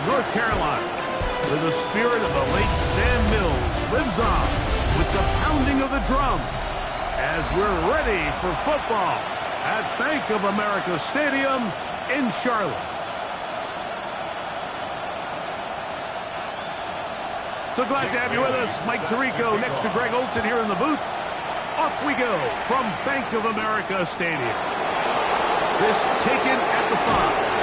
North Carolina, where the spirit of the late Sam Mills lives on with the pounding of the drum as we're ready for football at Bank of America Stadium in Charlotte. So glad to have you with us. Mike Tirico next to Greg Olson here in the booth. Off we go from Bank of America Stadium. This taken at the 5.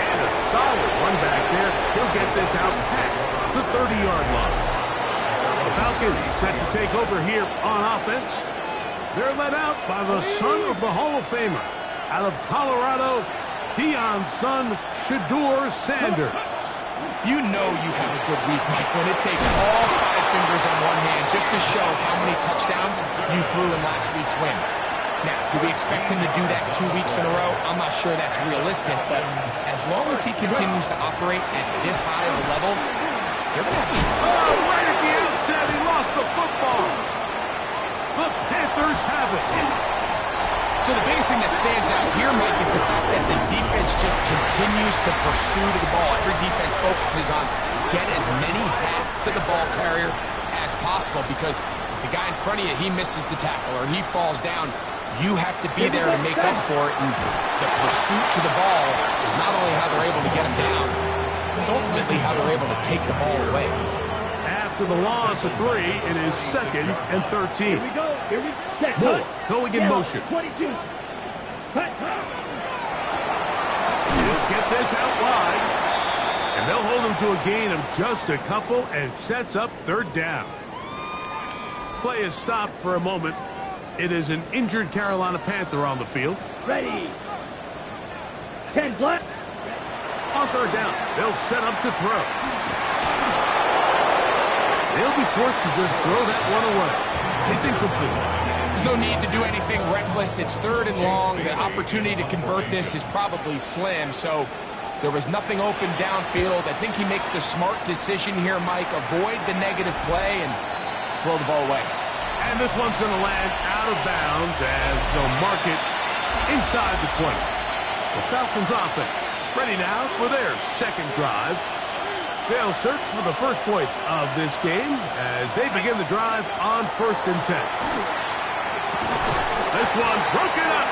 And a solid one back there. He'll get this out past the 30-yard line. The Falcons set to take over here on offense. They're led out by the son of the Hall of Famer. Out of Colorado, Deion's son, Shedeur Sanders. You know you have a good week, Mike, when it takes all 5 fingers on one hand just to show how many touchdowns you threw in last week's win. Now, do we expect him to do that 2 weeks in a row? I'm not sure that's realistic, but as long as he continues to operate at this high of a level, they're going to be... Oh, right at the outset, he lost the football. The Panthers have it. So the biggest thing that stands out here, Mike, is the fact that the defense just continues to pursue the ball. Every defense focuses on get as many hats to the ball carrier as possible, because if the guy in front of you, he misses the tackle or he falls down, you have to be there to make up for it. And the pursuit to the ball is not only how they're able to get him down, it's ultimately how they're able to take the ball away. After the loss of 3, it is 2nd and 13. Here we go. Moore going in motion. 22. He'll get this out wide. And they'll hold him to a gain of just a couple, and it sets up 3rd down. Play is stopped for a moment. It is an injured Carolina Panther on the field. Ready. 10 black. On 3rd down, they'll set up to throw. They'll be forced to just throw that one away. It's incomplete. There's no need to do anything reckless. It's 3rd and long. The opportunity to convert this is probably slim, so there was nothing open downfield. I think he makes the smart decision here, Mike. Avoid the negative play and throw the ball away. And this one's going to land out of bounds as they'll mark it inside the 20. The Falcons offense ready now for their 2nd drive. They'll search for the first points of this game as they begin the drive on 1st and 10. This one broken up.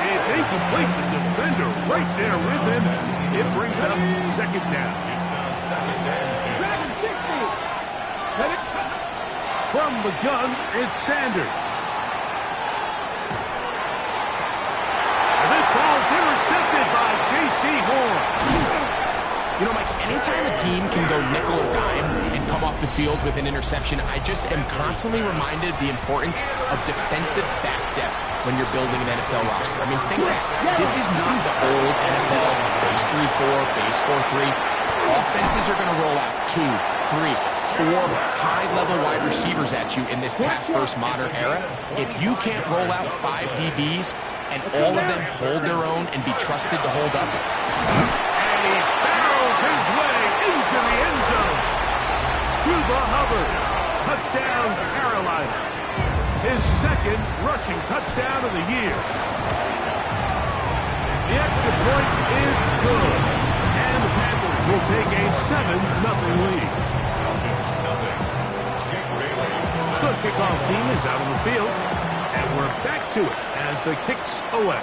It's incomplete. The defender right there with him. It brings up 2nd down. From the gun, it's Sanders. And this ball is intercepted by J.C. Horn. You know, Mike, anytime a team can go nickel or dime and come off the field with an interception, I just am constantly reminded of the importance of defensive back depth when you're building an NFL roster. I mean, think back. This is not the old NFL base 3-4, base 4-3. Offenses are going to roll out 2, 3, 4 high-level wide receivers at you in this pass-first modern era. If you can't roll out 5 DBs and all of them hold their own and be trusted to hold up, his way into the end zone. Cuba Hubbard. Touchdown, Carolina. His 2nd rushing touchdown of the year. The extra point is good. And the Panthers will take a 7-0 lead. The kickoff team is out on the field. And we're back to it as the kick's away.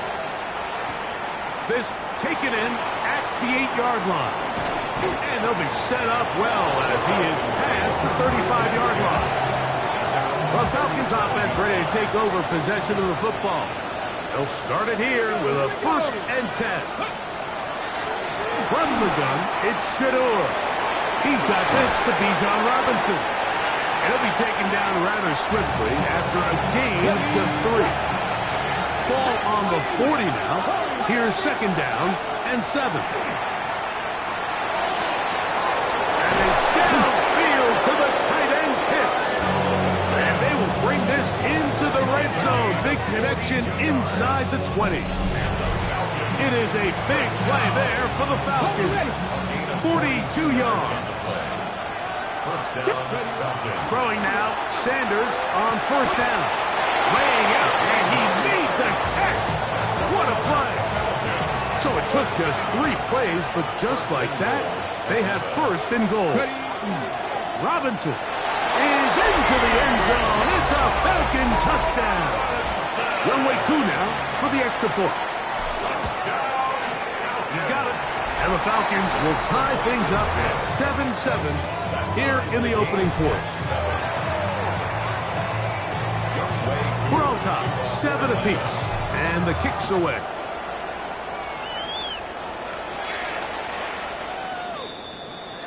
This taken in at the 8-yard line. And they'll be set up well as he is past the 35-yard line. The Falcons offense ready to take over possession of the football. They'll start it here with a 1st and 10. From the gun, it's Shedeur. He's got this to Bijan Robinson. And he'll be taken down rather swiftly after a gain of just 3. Ball on the 40 now. Here's 2nd down and 7. To the tight end pitch. And they will bring this into the red zone. Big connection inside the 20. It is a big play there for the Falcons. 42 yards. Throwing now, Sanders on 1st down. Laying out, and he made the catch. What a play. So it took just 3 plays, but just like that, They have first and goal. Robinson is into the end zone. It's a Falcon touchdown. One-way coup now for the extra point. He's got it. And the Falcons will tie things up at 7-7 here in the opening quarter. We're on top, 7 apiece, and the kick's away.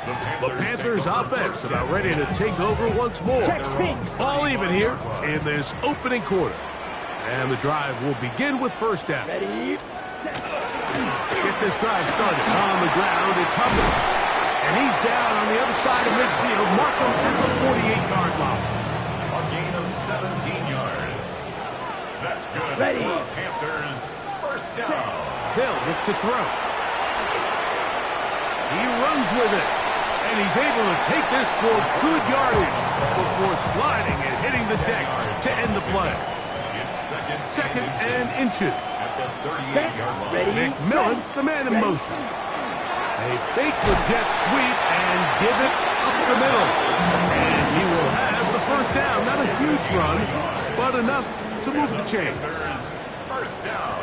The Panthers offense about ready to take over once more. All even here in this opening quarter. And the drive will begin with first down. Ready? Get this drive started. On the ground, it's Hubbard. And he's down on the other side of midfield. Mark him at the 48-yard line. A gain of 17 yards. That's good. Ready. For Panthers. First down. They'll look to throw. He runs with it. And he's able to take this for good yardage before sliding and hitting the deck to end the play. It's Second and inches. at the 38-yard line. Ready? McMillan, the man in motion. A fake with jet sweep and give it up the middle. And he will have the first down. Not a huge run, but enough to move the chains. Panthers. First down.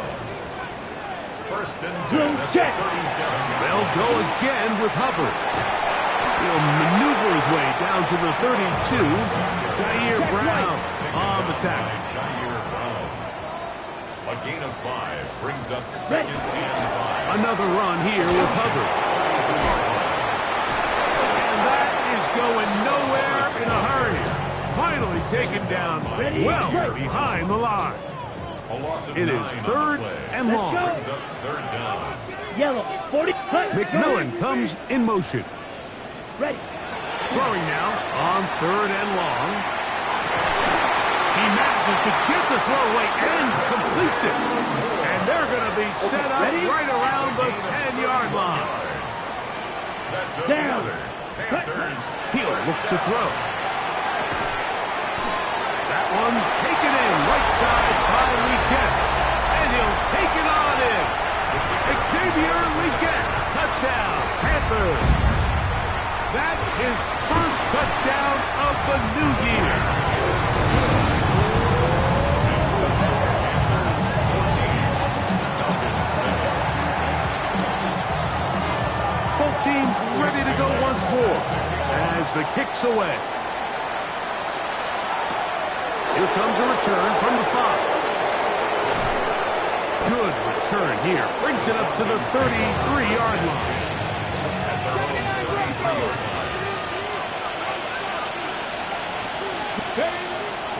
First and 10 Blue at the jet. 37. They'll go again with Hubbard. He'll maneuver his way down to the 32. Jair Brown on the tackle. Jair Brown. A gain of 5 brings up second and 5. Another run here with Hubbard. And that is going nowhere in a hurry. Finally taken down well behind the line. A loss of It 9 is on the third play. and long. Brings up third down. Yellow. 40. McMillan comes in motion. Ready. Throwing now on third and long. He manages to get the throw away and completes it. And they're going to be set up right around the 10-yard line. That's Down. another. Panthers. He'll look to throw. That one taken in right side by Leggett. And he'll take it on in. Xavier Leggett. Touchdown, Panthers. That's his first touchdown of the new year. Both teams ready to go once more as the kick's away. Here comes a return from the 5. Good return here. Brings it up to the 33-yard line.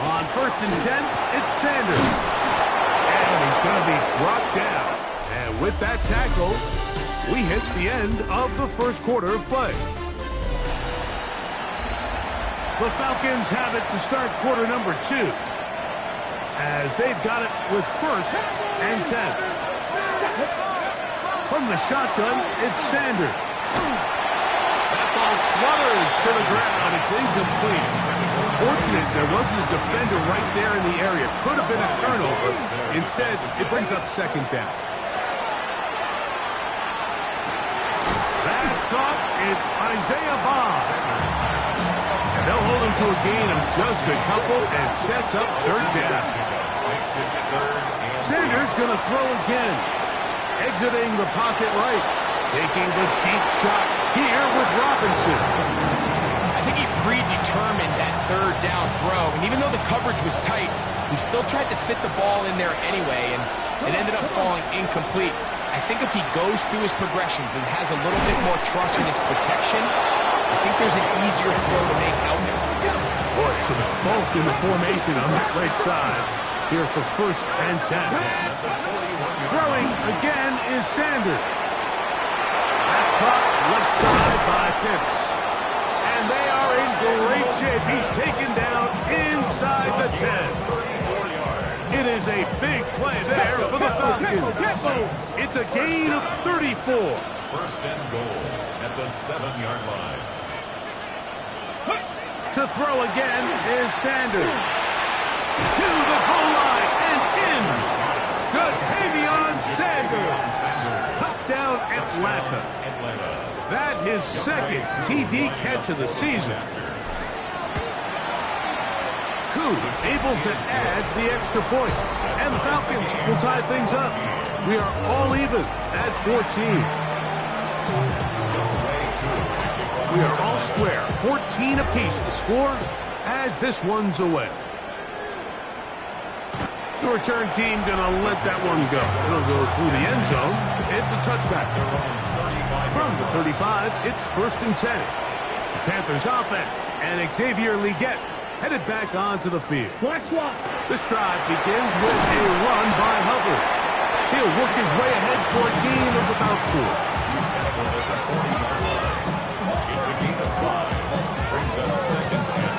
On first and 10, it's Sanders. And he's going to be brought down. And with that tackle, we hit the end of the first quarter of play. The Falcons have it to start quarter number 2, as they've got it with first and 10. From the shotgun, it's Sanders. That ball flutters to the ground. It's incomplete. Fortunate there wasn't a defender right there in the area. Could have been a turnover. Instead, it brings up second down. That's caught. It's Isaiah Bond. And they'll hold him to a gain of just a couple and sets up third down. Sanders going to throw again. Exiting the pocket right. Taking the deep shot here with Robinson. I think he predetermined that third down throw, and even though the coverage was tight, he still tried to fit the ball in there anyway, and it ended up falling incomplete. I think if he goes through his progressions and has a little bit more trust in his protection, I think there's an easier throw to make out there. Boy, some bulk in the formation on the right side here for first and 10. Throwing again is Sanders. That's caught left side by Pitts. And they are in great shape. He's taken down inside the 10. It is a big play there for the Falcons. It's a gain of 34. First and goal at the 7-yard line. To throw again is Sanders. To the goal line and in. Good Tavion Sanders. Touchdown. touchdown, Atlanta. That his second TD catch of the season. Koo able to add the extra point. And the Falcons will tie things up. We are all even at 14. We are all square. 14 apiece the score as this one's away. The return team gonna let that one go. It'll go through the end zone. It's a touchback. From the 35, it's 1st and 10. The Panthers offense and Xavier Legette headed back onto the field. This drive begins with a run by Hubbard. He'll work his way ahead for a gain of about 4. It's a gain of 5. Brings up 2nd and 5.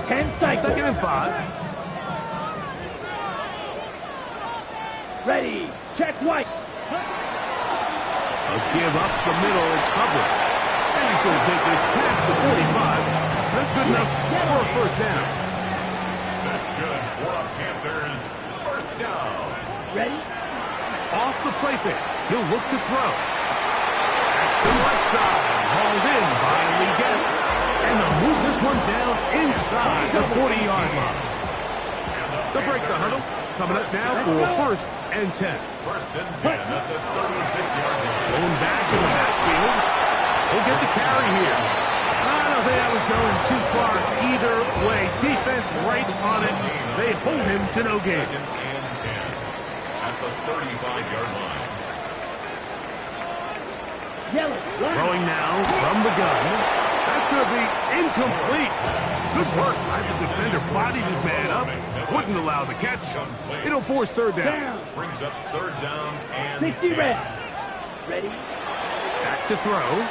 10 seconds. 2nd and 5. Ready. Check White. A give up the middle. It's Hubbard. And he's going to take this past the 45. That's good enough for a 1st down. That's good for a Panthers 1st down. Ready. Off the play fake. He'll look to throw. That's the right side. Hauled in by Legette. And they'll move this one down inside the 40-yard line. They'll break the huddle. Coming up now for 1st and 10. 1st and 10 at the 36-yard line. Going back in the backfield. We'll get the carry here. I don't think I was going too far either way. Defense right on it. They hold him to no gain. 2nd and 10 at the 35-yard line. Yellow. Throwing now from the gun. That's going to be incomplete. Good work by the defender. Bodied his man up. Wouldn't allow the catch. It'll force 3rd down. Brings up 3rd down and 60 red. Ready. Back to throw.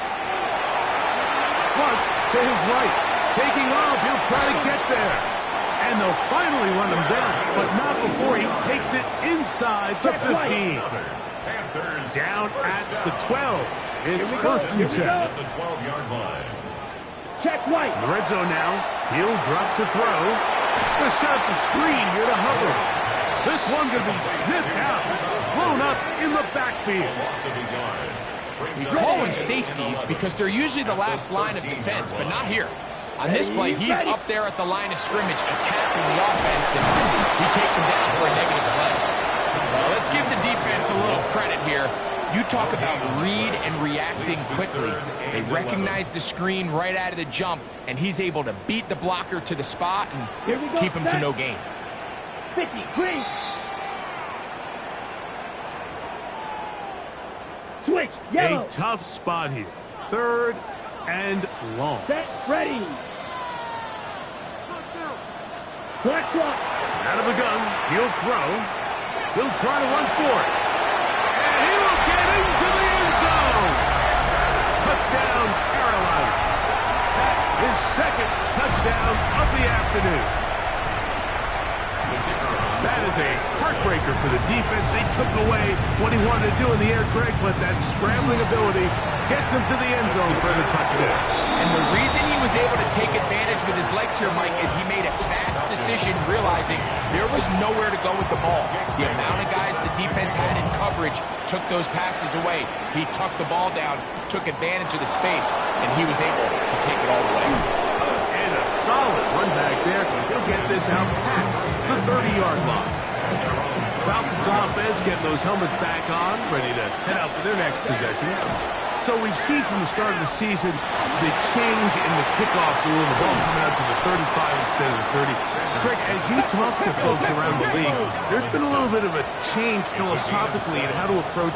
Flush to his right. Taking off. He'll try to get there. And they'll finally run him down. But not before he takes it inside the 15. Panthers Down at the 12. It's 1st and 10. at the 12-yard line. Check White. In the red zone now. He'll drop to throw. Gonna set up the screen here to Hubbard. This one gonna be sniffed out. Blown up in the backfield. Loss of a yard. We call them safeties because they're usually the last line of defense, but not here. On this play, he's up there at the line of scrimmage attacking the offense, and he takes him down for a negative play. Well, let's give the defense a little credit here. You talk about read and reacting quickly. They recognize the screen right out of the jump, and he's able to beat the blocker to the spot and keep him to no gain. 50 green. Switch. Yellow. A tough spot here. 3rd and long. Set. Ready. Black clock. Out of the gun. He'll throw. He'll try to run for it. And he will get into the end zone. Touchdown, Carolina. That is 2nd touchdown of the afternoon. That is a heartbreaker for the defense. They took away what he wanted to do in the air, Greg, but that scrambling ability gets him to the end zone for the touchdown. And the reason he was able to take advantage with his legs here, Mike, is he made a fast decision realizing there was nowhere to go with the ball. The amount of guys the defense had in coverage took those passes away. He tucked the ball down, took advantage of the space, and he was able to take it all the way. And a solid run back there. He'll get this out past the 30-yard line. Falcons offense getting those helmets back on, ready to head out for their next possession. So we've seen from the start of the season the change in the kickoff rule, the ball coming out to the 35 instead of the 30. Greg, as you talk to folks around the league, there's been a little bit of a change philosophically in how to approach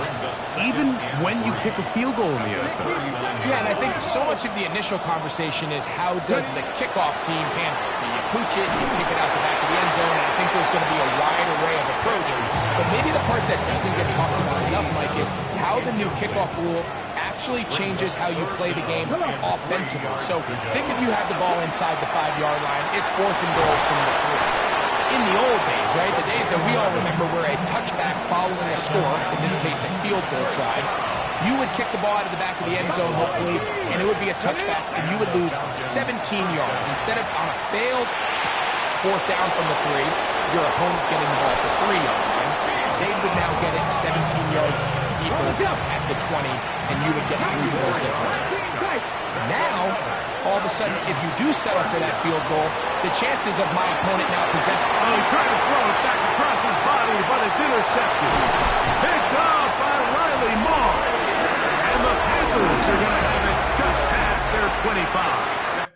even when you kick a field goal in the NFL. Yeah, and I think so much of the initial conversation is how does the kickoff team handle it? Do you pooch it? Do you kick it out the back of the end zone? And I think there's going to be a wide array of approaches. But maybe the part that doesn't get talked about enough, Mike, is how the new kickoff rule actually changes how you play the game offensively. So think if you have the ball inside the 5-yard line, it's 4th and goal from the 3. In the old days, right, the days that we all remember where a touchback following a score, in this case a field goal try, you would kick the ball out of the back of the end zone, hopefully, and it would be a touchback, and you would lose 17 yards. Instead of on a failed 4th down from the 3, your opponent getting the ball at the 3-yard line. They would now get it 17 yards deeper at the 20, and you would get 3 points as a result. Now, all of a sudden, if you do settle for that field goal, the chances of my opponent now possessing... Oh, he tried to throw it back across his body, but it's intercepted. Picked up by Riley Moss. And the Panthers are going to have it just past their 25.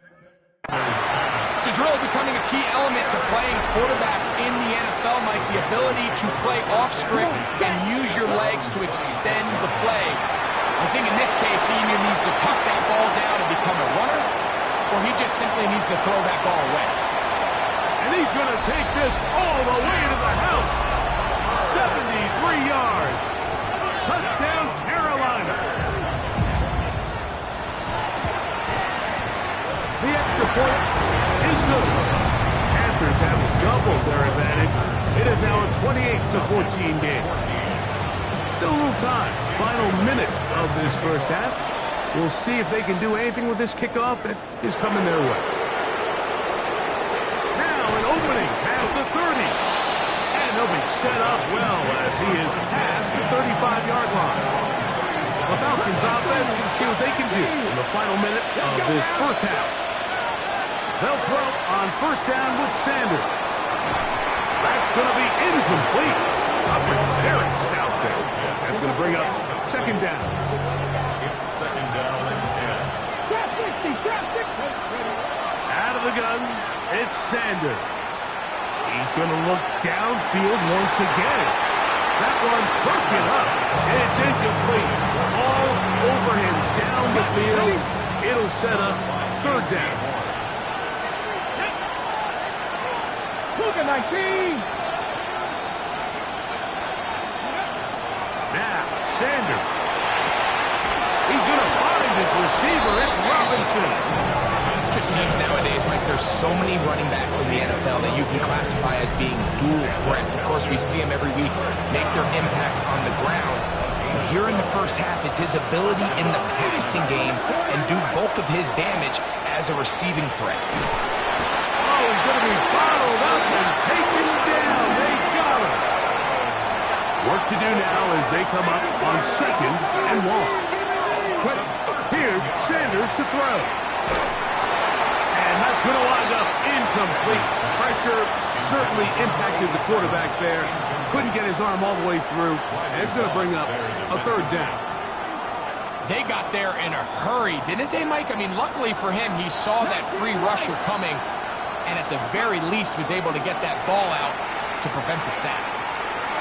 This is really becoming a key element to playing quarterback in the NFL, Mike, the ability to play off script and use your legs to extend the play. I think in this case, he either needs to tuck that ball down and become a runner, or he just simply needs to throw that ball away. And he's going to take this all the way to the house. 73 yards. Touchdown, Carolina. The extra point is good. Panthers have doubled their advantage. It is now a 28-14 game. Still a little time. Final minutes of this first half. We'll see if they can do anything with this kickoff that is coming their way. Now an opening past the 30. And he'll be set up well as he is past the 35-yard line. The Falcons offense will see what they can do in the final minute of this first half. They'll throw on 1st down with Sanders. That's going to be incomplete. Very stout there. That's going to bring up 2nd down. It's 2nd down and 10. Out of the gun, it's Sanders. He's going to look downfield once again. That one took it up. It's incomplete. All over him down the field. It'll set up 3rd down. Look at my team! Now, Sanders. He's going to find his receiver. It's Robinson. It just seems nowadays, Mike, there's so many running backs in the NFL that you can classify as being dual threats. Of course, we see them every week make their impact on the ground. But here in the first half, it's his ability in the passing game and do bulk of his damage as a receiving threat. Oh, he's going to be bottled up and taken down. They got him. Work to do now as they come up on 2nd and 1. But here's Sanders to throw. And that's going to wind up incomplete. Pressure certainly impacted the quarterback there. Couldn't get his arm all the way through. And it's going to bring up a 3rd down. They got there in a hurry, didn't they, Mike? I mean, luckily for him, he saw that free rusher coming and at the very least was able to get that ball out to prevent the sack.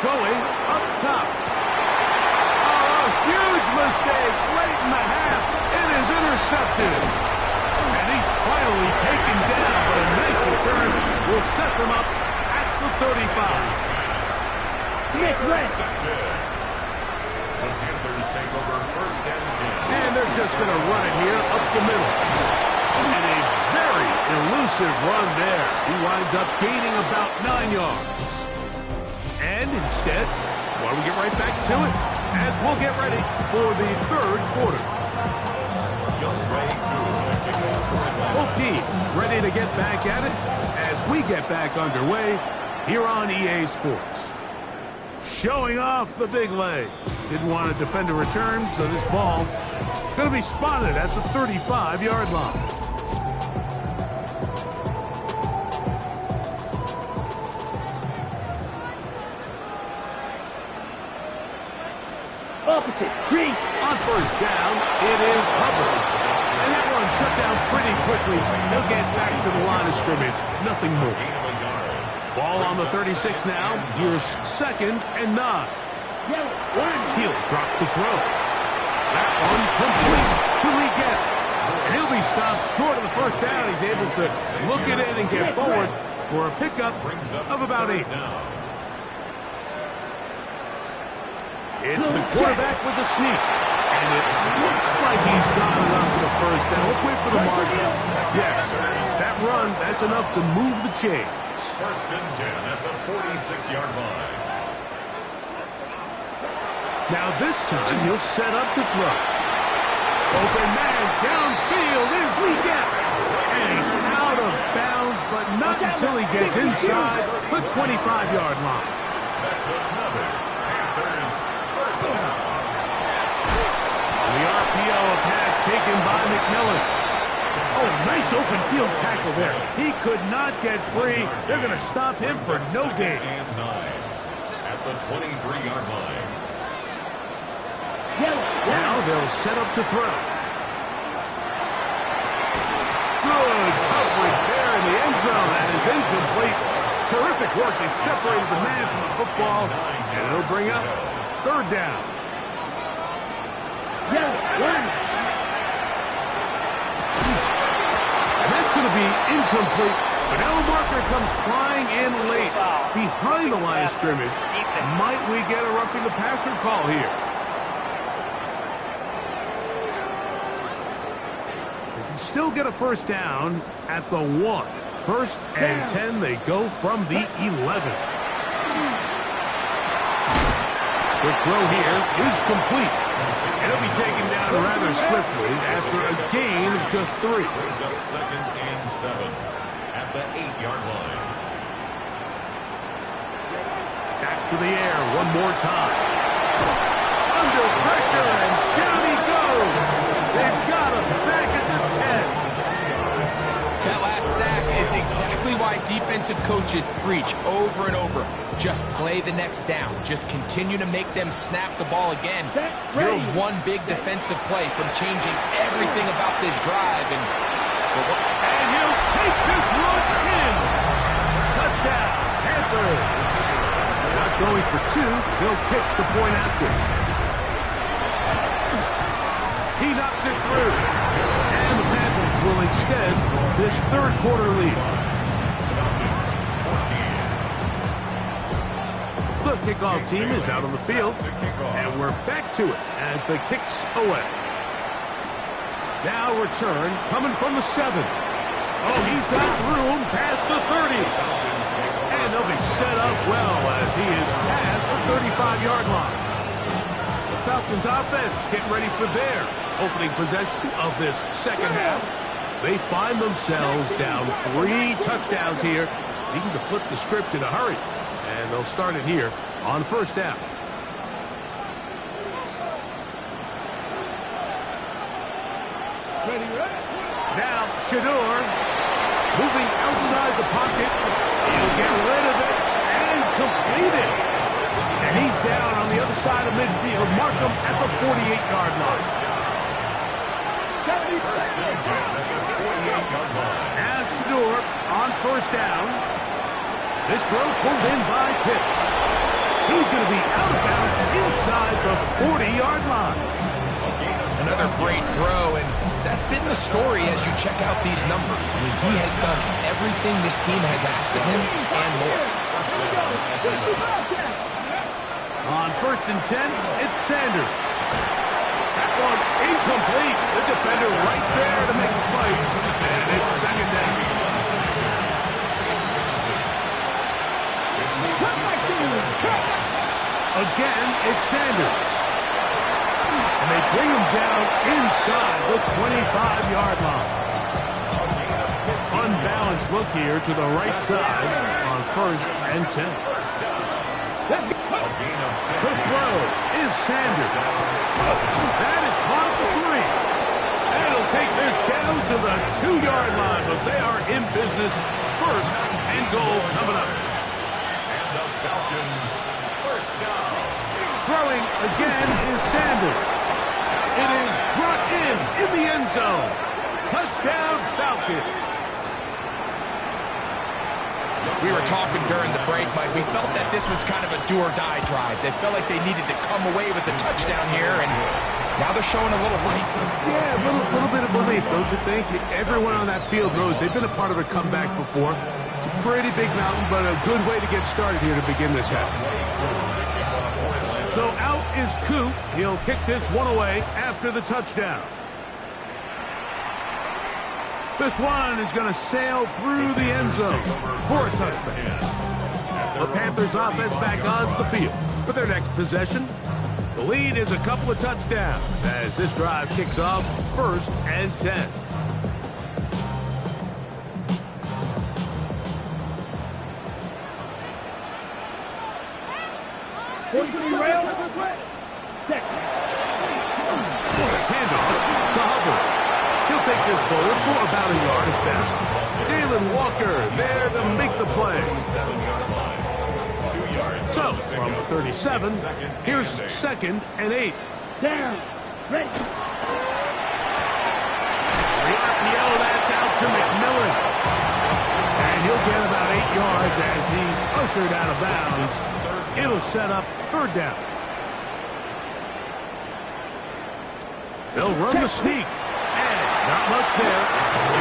Going up top. Oh, a huge mistake late in the half. It is intercepted. And he's finally taken down, but a nice return will set them up at the 35. Nick West. The Panthers take over 1st and 10. And they're just going to run it here up the middle. And a very elusive run there. He winds up gaining about 9 yards. And instead, why don't we get right back to it as we'll get ready for the 3rd quarter. Both teams ready to get back at it as we get back underway here on EA Sports. Showing off the big leg. Didn't want to defend a return, so this ball going to be spotted at the 35-yard line. Opposite. Green. On 1st down, it is Hubbard. And that one shut down pretty quickly. He'll get back to the line of scrimmage. Nothing more. Ball on the 36 now. Here's 2nd and 9. He'll drop to throw. That one complete to Leggett. And he'll be stopped short of the 1st down. He's able to look it in and get forward for a pickup of about 8. It's the quarterback with the sneak. And it looks like he's got enough for the 1st down. Let's wait for the marker. Yes, that run, that's enough to move the chains. 1st and 10 at the 46-yard line. Now this time he'll set up to throw. Open man downfield is Leggett. And he's out of bounds but not until he gets inside the 25-yard line. That's another Panthers first down. On the RPO, a pass taken by McMillan. Oh, nice open field tackle there. He could not get free. They're going to stop him for no gain. And 9 at the 23-yard line. Now they'll set up to throw. Good coverage there in the end zone. That is incomplete. Terrific work. They separated the man from the football, and it'll bring up third down. And that's going to be incomplete. But now the marker comes flying in late behind the line of scrimmage. Might we get a roughing the passer call here? They can still get a first down at the 1. First and 10, they go from the 11. The throw here is complete. It'll be taken down rather swiftly after a gain of just 3. Brings up second and 7 at the 8-yard line. Back to the air one more time. Under pressure, and down he goes. They've got him back at the 10. That last sack is exactly why defensive coaches preach over and over. Just play the next down. Just continue to make them snap the ball again. You're one big defensive play from changing everything about this drive. And he'll take this one in. Touchdown, Panthers. Not going for 2. He'll kick the point after. He knocks it through. And the Panthers will extend this third quarter lead. The kickoff team is out on the field, and we're back to it as the kick's away. Now return coming from the 7. Oh, he's got room past the 30. And they'll be set up well as he is past the 35-yard line. The Falcons offense getting ready for their opening possession of this second half. They find themselves down 3 touchdowns here, needing to flip the script in a hurry. And they'll start it here on first down. Now Shador moving outside the pocket. He'll get rid of it and complete it. And he's down on the other side of midfield. Mark him at the 48-yard line. Now Shador on first down. This throw pulled in by Pitts. He's going to be out of bounds inside the 40-yard line. another great throw, and that's been the story as you check out these numbers. I mean, he has done everything this team has asked of him and more. On first and 10, it's Sanders. That one incomplete. The defender right there to make the play. And it's second down. Again, it's Sanders. And they bring him down inside the 25-yard line. Unbalanced look here to the right side on first and 10. To throw is Sanders. That is caught at the 3. And he'll take this down to the 2-yard line, but they are in business. First and goal coming up. And the Falcons first down. Throwing again is Sanders. It is brought in the end zone. Touchdown, Falcons. We were talking during the break, Mike. We felt that this was kind of a do-or-die drive. They felt like they needed to come away with the touchdown here, and now they're showing a little relief. Yeah, a little bit of relief, don't you think? Everyone on that field knows they've been a part of a comeback before. It's a pretty big mountain, but a good way to get started here to begin this half. So out is Coop. He'll kick this one away after the touchdown. This one is going to sail through the end zone for a touchdown. The Panthers offense back onto the field for their next possession. The lead is a couple of touchdowns as this drive kicks off first and 10. Second. Handoff to Hubbard. He'll take this forward for about a yard at best. Jalen Walker there to make the play. 7-yard line. 2 yards. So, from 37, here's 2nd and 8. Down. Ready. The RPO, that's out to McMillan. And he'll get about 8 yards as he's ushered out of bounds. It'll set up 3rd down. They'll run the sneak. And not much there.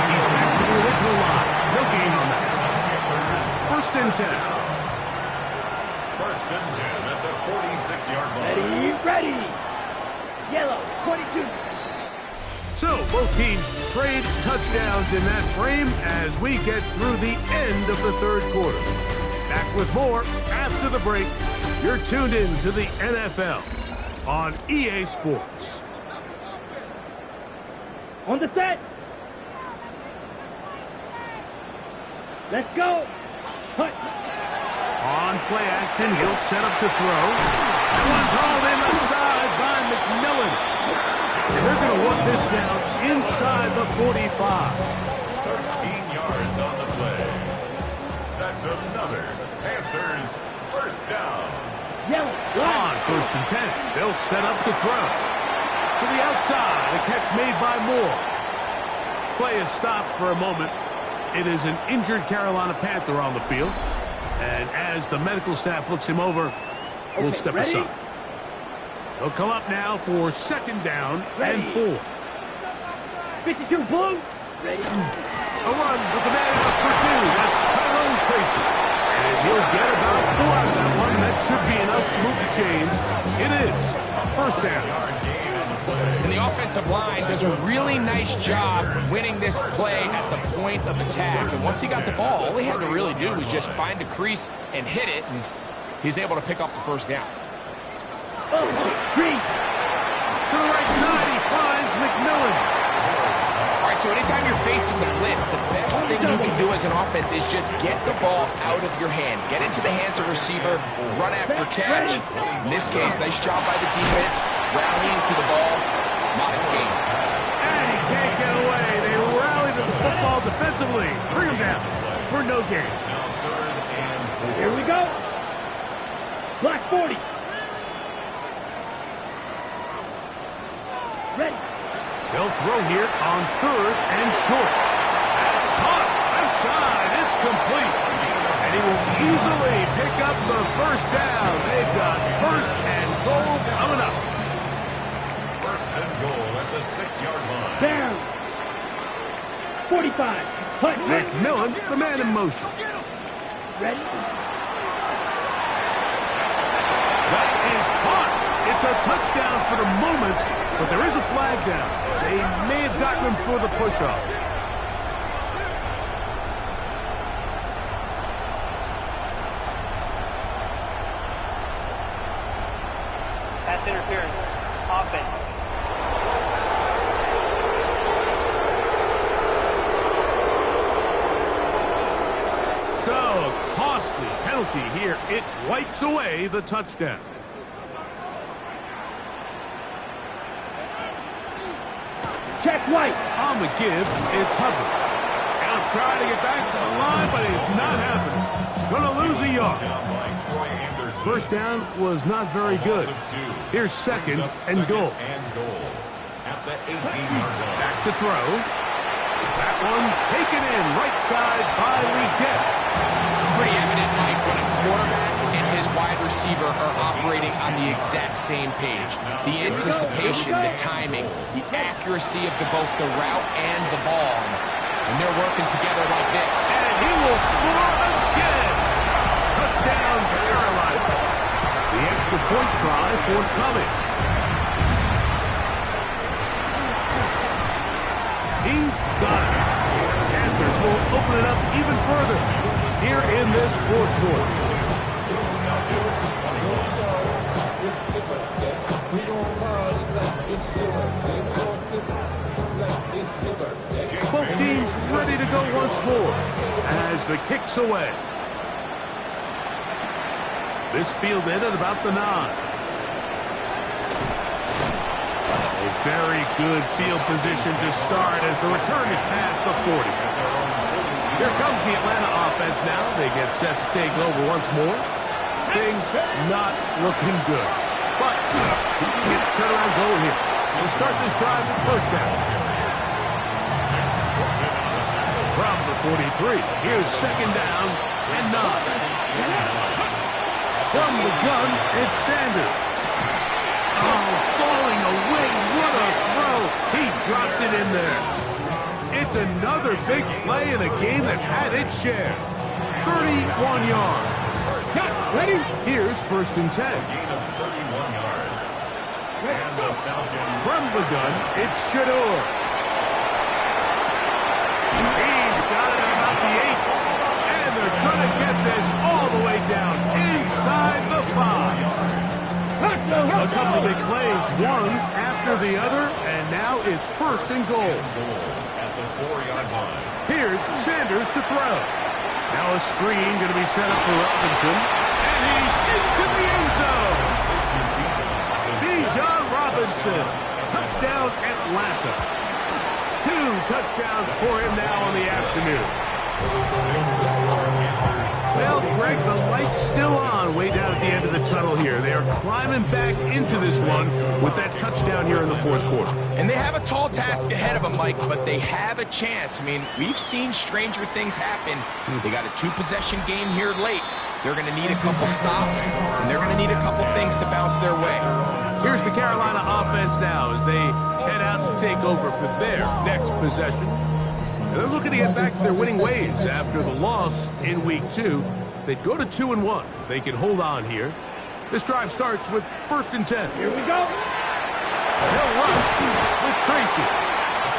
He's back to the original line. No gain on that. 1st and 10. 1st and 10 at the 46-yard line. Ready. Yellow. 22. So, both teams trade touchdowns in that frame as we get through the end of the 3rd quarter. Back with more after the break. You're tuned in to the NFL on EA Sports. On the set. Let's go. Hut. On play action, he'll set up to throw. That one's hauled in the side by McMillan. And they're going to walk this down inside the 45. 13 yards on the play. That's another Panthers 1st down. Yellow. On 1st and 10, they'll set up to throw. To the outside, a catch made by Moore. Play is stopped for a moment. It is an injured Carolina Panther on the field. And as the medical staff looks him over, we'll step ready? aside. They'll come up now for 2nd down and 4. 52 blue. Ready. A run with the man out for 2. That's Tyrone Tracy. And he'll get about 4 out of that one. That should be enough to move the chains. It is 1st down. And the offensive line does a really nice job winning this play at the point of attack. And once he got the ball, all he had to really do was just find a crease and hit it, and he's able to pick up the 1st down. Oh, green. To the right side, he finds McMillan. All right, so anytime you're facing the blitz, the best thing you can do as an offense is just get the ball out of your hand. Get into the hands of the receiver, run after catch. In this case, nice job by the defense, rallying to the ball. Modest gain. And he can't get away. They rally to the football defensively. Bring him down for no gain. Here we go. Black 40. Ready. They'll throw here on 3rd and short. That's caught. Left side. It's complete. And he will easily pick up the 1st down. They've got 1st and goal coming up. 1st and goal at the 6-yard line. Down. 45. Hut. McMillan, the man in motion. Ready. That is caught. It's a touchdown for the moment, but there is a flag down. They may have gotten him for the push-off. Pass interference. Offense. So, a costly penalty here. It wipes away the touchdown. Check white. On the give, it's Hubbard. Now trying to get back to the line, but it's not happening. Going to lose a yard. Down by Troy Anderson. 1st down was not very good. Here's 2nd and goal. At the 18-yard line. Back to throw. That one taken in right side by Leggett. It's pretty evident, Mike, when a quarterback and his wide receiver are operating on the exact same page. The anticipation, the timing, the accuracy of both the route and the ball. And they're working together like this. And he will score again. Touchdown, Carolina. The extra point try forthcoming. He's got it. Panthers will open it up even further here in this 4th quarter. Both teams ready to go once more as the kick's away. This fielded at about the 9. Very good field position to start as the return is past the 40. Here comes the Atlanta offense now. They get set to take over once more. Things not looking good. But he can get the turnaround going here. We'll start this drive with first down. From the 43, here's second down and 9. From the gun, it's Sanders. Oh, falling away. What a throw. He drops it in there. It's another big play in a game that's had its share. 31 yards. Ready? Here's first and 10. Gain of 31 yards. And the Falcons. From the gun, it's Shador. He's got it at about the 8. And they're going to get this all the way down inside the 5. A couple of big plays, one after the other, and now it's first and goal. At the 4-yard line. Here's Sanders to throw. Now a screen going to be set up for Robinson, and he's into the end zone. Bijan Robinson, touchdown Atlanta. 2 touchdowns for him now on the afternoon. Well, Greg, the light's still on way down at the end of the tunnel here. They are climbing back into this one with that touchdown here in the fourth quarter. And they have a tall task ahead of them, Mike, but they have a chance. I mean, we've seen stranger things happen. They got a 2-possession game here late. They're going to need a couple stops, and they're going to need a couple things to bounce their way. Here's the Carolina offense now as they head out to take over for their next possession. And they're looking to get back to their winning ways after the loss in week 2. They'd go to 2-1 if they can hold on here. This drive starts with first and 10. Here we go. He'll run with Tracy.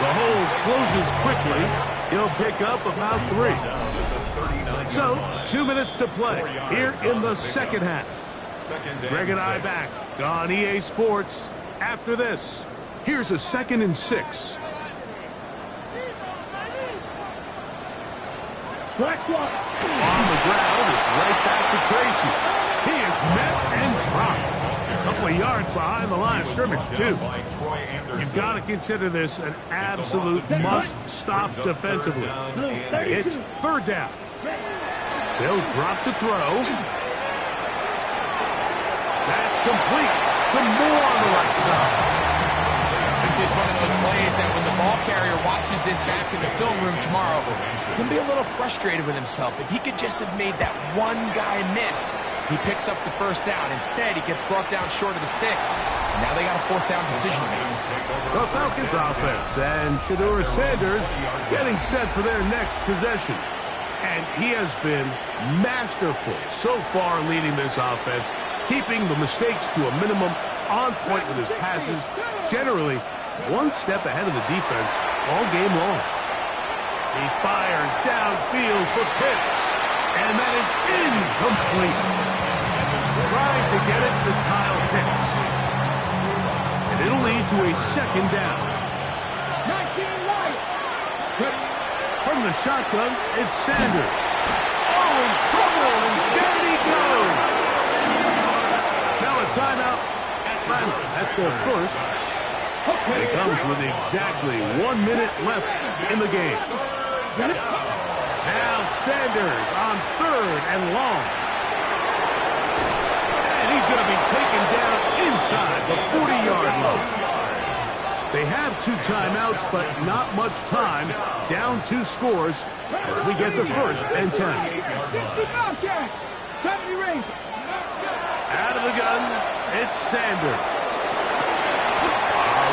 The hold closes quickly. He'll pick up about 3. So, 2 minutes to play here in the second half. Greg and I back on EA Sports after this. Here's a 2nd and 6. Black one. On the ground, it's right back to Tracy. He is met and dropped. A couple of yards behind the line of scrimmage, too. You've got to consider this an absolute must-stop defensively. It's third down. They'll drop to throw. That's complete. Some more on the right side. It's one of those plays that when the ball carrier watches this back in the film room tomorrow, he's going to be a little frustrated with himself. If he could just have made that one guy miss, he picks up the first down. Instead, he gets brought down short of the sticks. And now they got a 4th down decision to make. The Falcons offense and Shador Sanders getting set for their next possession. And he has been masterful so far leading this offense, keeping the mistakes to a minimum, on point with his passes, generally one step ahead of the defense all game long. He fires downfield for Pitts, and that is incomplete. Trying to get it to Kyle Pitts. And it'll lead to a 2nd down. 19 wide. From the shotgun, it's Sanders. Oh, in trouble, and down he goes. Now a timeout. Atlanta, that's their first. And it comes with exactly 1 minute left in the game. Now Sanders on 3rd and long. And he's going to be taken down inside the 40-yard line. They have 2 timeouts, but not much time. Down 2 scores as we get to first and 10. Out of the gun, it's Sanders.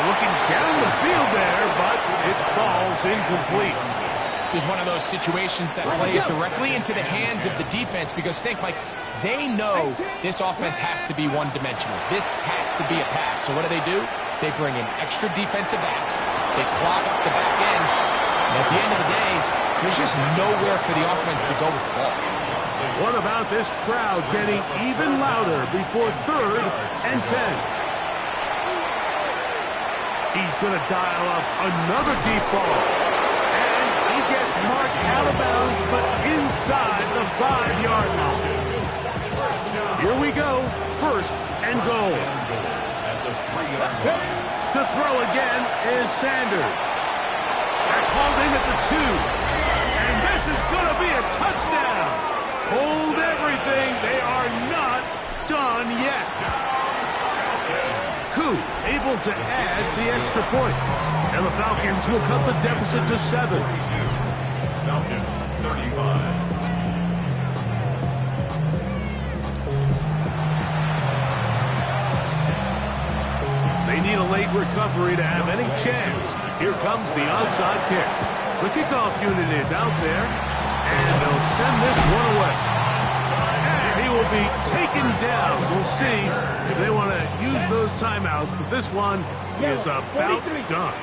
Looking down the field there, but it falls incomplete. This is one of those situations that plays directly into the hands of the defense because think, Mike, they know this offense has to be one-dimensional. This has to be a pass. So what do? They bring in extra defensive backs. They clog up the back end. And at the end of the day, there's just nowhere for the offense to go with the ball. What about this crowd getting even louder before 3rd and 10? He's going to dial up another deep ball. And he gets marked out of bounds, but inside the 5-yard line. Here we go. First and goal. To throw again. is Sanders. Back holding at the 2. And this is going to be a touchdown. Hold everything. They are not done yet. Koo able to add the extra point. And the Falcons will cut the deficit to 7. Falcons 35. They need a late recovery to have any chance. Here comes the onside kick. The kickoff unit is out there, and they'll send this one away. And he will be taken down. We'll see if they want to use those timeouts, but this one is about done.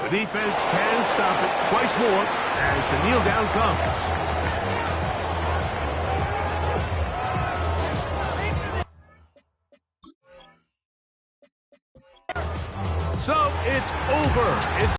The defense can stop it twice more as the kneel down comes. So it's over. It's